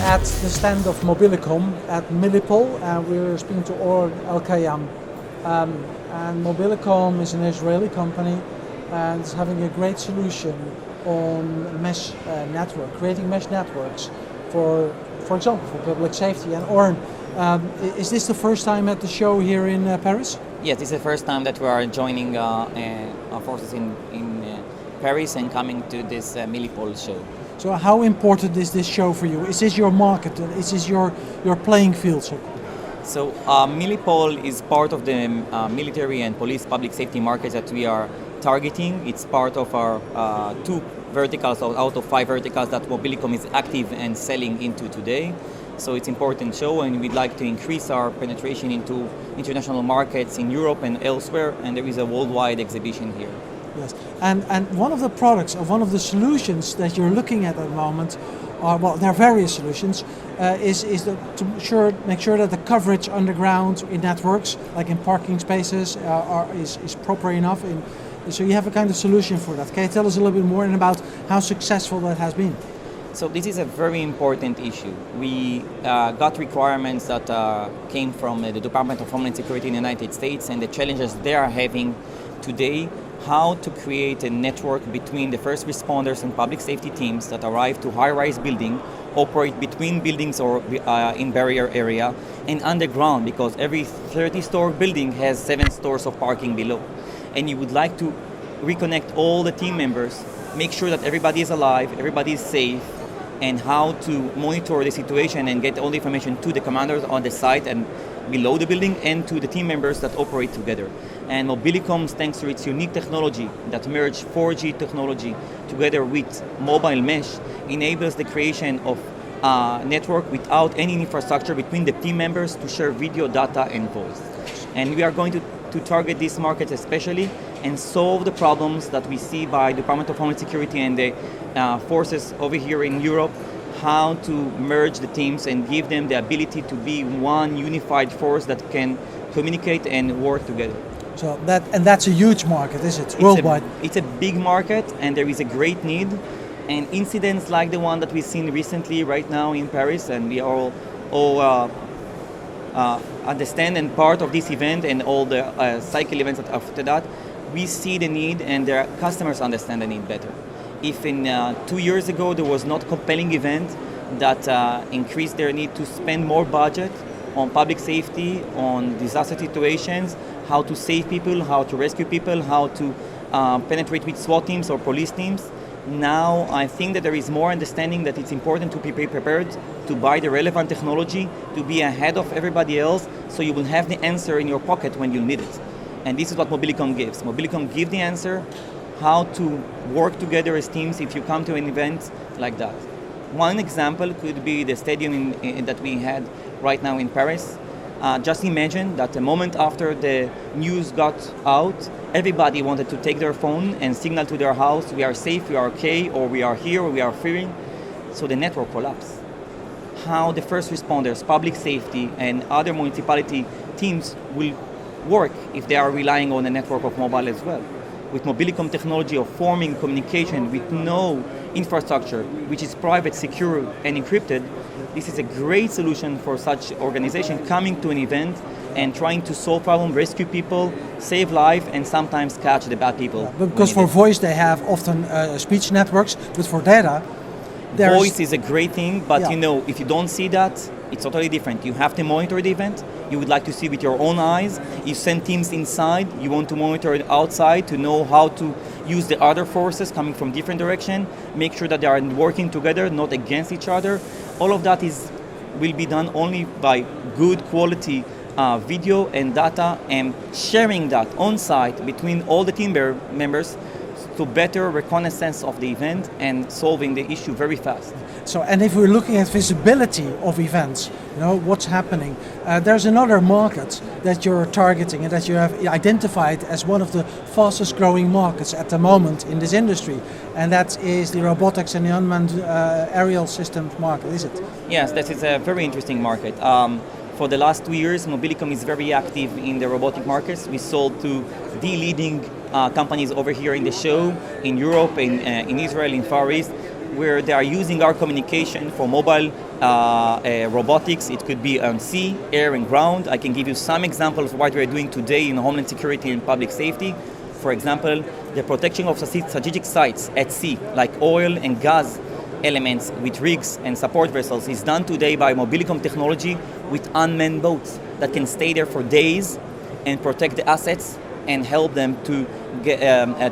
at the stand of Mobilicom at Milipol, and we're speaking to Oren Elkayam. And Mobilicom is an Israeli company and is having a great solution on mesh network, creating mesh networks for example, for public safety. And Oren, is this the first time at the show here in Paris? Yes, this is the first time that we are joining our forces in Paris and coming to this Milipol show. So how important is this show for you? Is this your market? Is this your playing field? So Milipol is part of the military and police public safety markets that we are targeting. It's part of our 2 verticals out of 5 verticals that Mobilicom is active and selling into today. So it's an important show, and we'd like to increase our penetration into international markets in Europe and elsewhere, and there is a worldwide exhibition here. Yes, and one of the products, or one of the solutions that you're looking at the moment, well, there are various solutions, to make sure that the coverage underground in networks, like in parking spaces, is proper enough. So you have a kind of solution for that. Can you tell us a little bit more about how successful that has been? So this is a very important issue. We got requirements that came from the Department of Homeland Security in the United States, and the challenges they are having today, how to create a network between the first responders and public safety teams that arrive to high-rise building, operate between buildings or in barrier area, and underground, because every 30-store building has 7 stores of parking below. And you would like to reconnect all the team members, make sure that everybody is alive, everybody is safe, and how to monitor the situation and get all the information to the commanders on the site and below the building, and to the team members that operate together. And Mobilicom, thanks to its unique technology that merged 4G technology together with mobile mesh, enables the creation of a network without any infrastructure between the team members to share video, data, and voice. And we are going to target these markets especially and solve the problems that we see by Department of Homeland Security and the forces over here in Europe, how to merge the teams and give them the ability to be one unified force that can communicate and work together. So that's a huge market, is it? Worldwide? It's a big market, and there is a great need. And incidents like the one that we've seen recently right now in Paris, and we all understand and part of this event and all the cycle events that after that, we see the need, and their customers understand the need better. If in 2 years ago there was not a compelling event that increased their need to spend more budget on public safety, on disaster situations, how to save people, how to rescue people, how to penetrate with SWAT teams or police teams, now I think that there is more understanding that it's important to be prepared to buy the relevant technology, to be ahead of everybody else, so you will have the answer in your pocket when you need it. And this is what Mobilicom gives. Mobilicom gives the answer, how to work together as teams if you come to an event like that. One example could be the stadium that we had right now in Paris. Just imagine that the moment after the news got out, everybody wanted to take their phone and signal to their house, we are safe, we are okay, or we are here, or we are fearing. So the network collapsed. How the first responders, public safety, and other municipality teams will work if they are relying on a network of mobile as well. With Mobilicom technology of forming communication with no infrastructure, which is private, secure, and encrypted, this is a great solution for such organization coming to an event and trying to solve problems, rescue people, save life, and sometimes catch the bad people. Yeah, because for voice they have often speech networks, but for data, voice is a great thing, but if you don't see that, it's totally different. You have to monitor the event. You would like to see with your own eyes. You send teams inside. You want to monitor it outside to know how to use the other forces coming from different direction. Make sure that they are working together, not against each other. All of that will be done only by good quality video and data, and sharing that on site between all the team members to better reconnaissance of the event and solving the issue very fast. So, and if we're looking at visibility of events, what's happening, there's another market that you're targeting and that you have identified as one of the fastest growing markets at the moment in this industry, and that is the robotics and the unmanned aerial systems market, is it? Yes, that is a very interesting market. For the last 2 years, Mobilicom is very active in the robotic markets. We sold to the leading companies over here in the show, in Europe, in Israel, in Far East. where they are using our communication for mobile robotics. It could be on sea, air, and ground. I can give you some examples of what we're doing today in homeland security and public safety. For example, the protection of strategic sites at sea, like oil and gas elements with rigs and support vessels, is done today by Mobilicom technology with unmanned boats that can stay there for days and protect the assets and help them to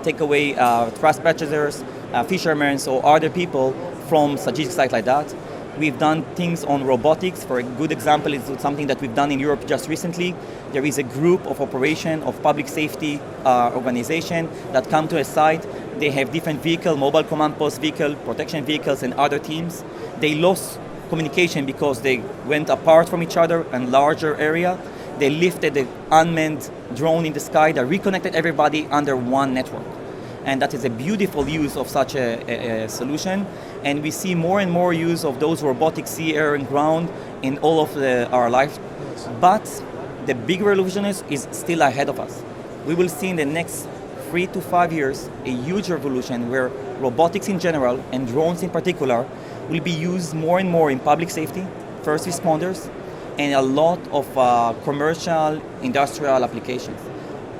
take away trespassers, fishermen, or other people from strategic sites like that. We've done things on robotics. For a good example is something that we've done in Europe just recently. There is a group of operation of public safety organization that come to a site. They have different vehicles, mobile command post vehicle, protection vehicles, and other teams. They lost communication because they went apart from each other in larger area. They lifted the unmanned drone in the sky that reconnected everybody under one network. And that is a beautiful use of such a solution. And we see more and more use of those robotic sea, air, and ground in all of our life. But the big revolution is still ahead of us. We will see in the next 3 to 5 years a huge revolution where robotics in general and drones in particular will be used more and more in public safety, first responders, and a lot of commercial, industrial applications.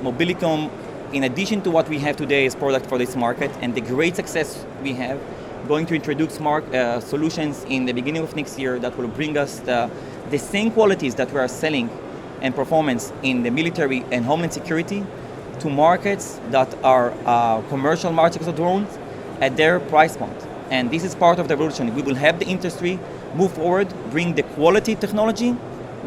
Mobilicom, in addition to what we have today as product for this market and the great success we have, going to introduce solutions in the beginning of next year that will bring us the same qualities that we are selling and performance in the military and homeland security to markets that are commercial markets of drones at their price point. And this is part of the revolution. We will have the industry move forward, bring the quality technology,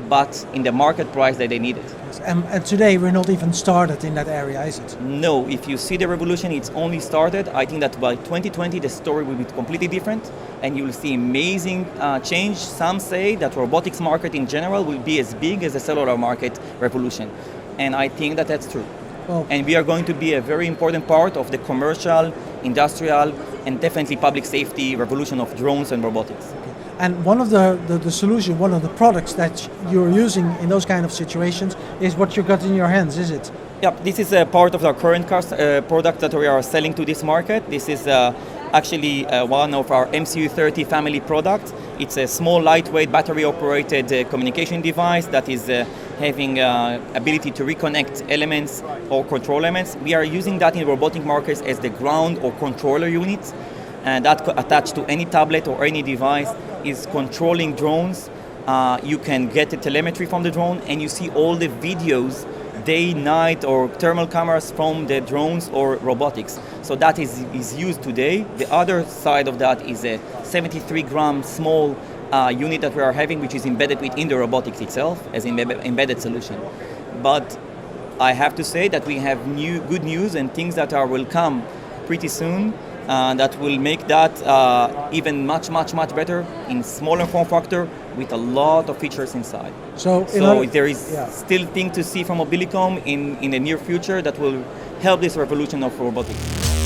but in the market price that they need it. And today we're not even started in that area, is it? No, if you see the revolution, it's only started. I think that by 2020 the story will be completely different and you will see amazing change. Some say that robotics market in general will be as big as the cellular market revolution. And I think that that's true. Well, and we are going to be a very important part of the commercial, industrial, and definitely public safety revolution of drones and robotics. and one of the solution, one of the products that you're using in those kind of situations is what you got in your hands, is it? Yep, this is a part of our current product that we are selling to this market. This is actually one of our MCU30 family products. It's a small, lightweight, battery-operated communication device that is having ability to reconnect elements or control elements. We are using that in robotic markets as the ground or controller unit, and that attached to any tablet or any device is controlling drones. You can get the telemetry from the drone, and you see all the videos, day, night, or thermal cameras from the drones or robotics. So that is used today. The other side of that is a 73-gram small unit that we are having, which is embedded within the robotics itself as an embedded solution. But I have to say that we have good news and things that will come pretty soon that will make that even much better in smaller form factor with a lot of features inside. So there is still things to see from Mobilicom in the near future that will help this revolution of robotics.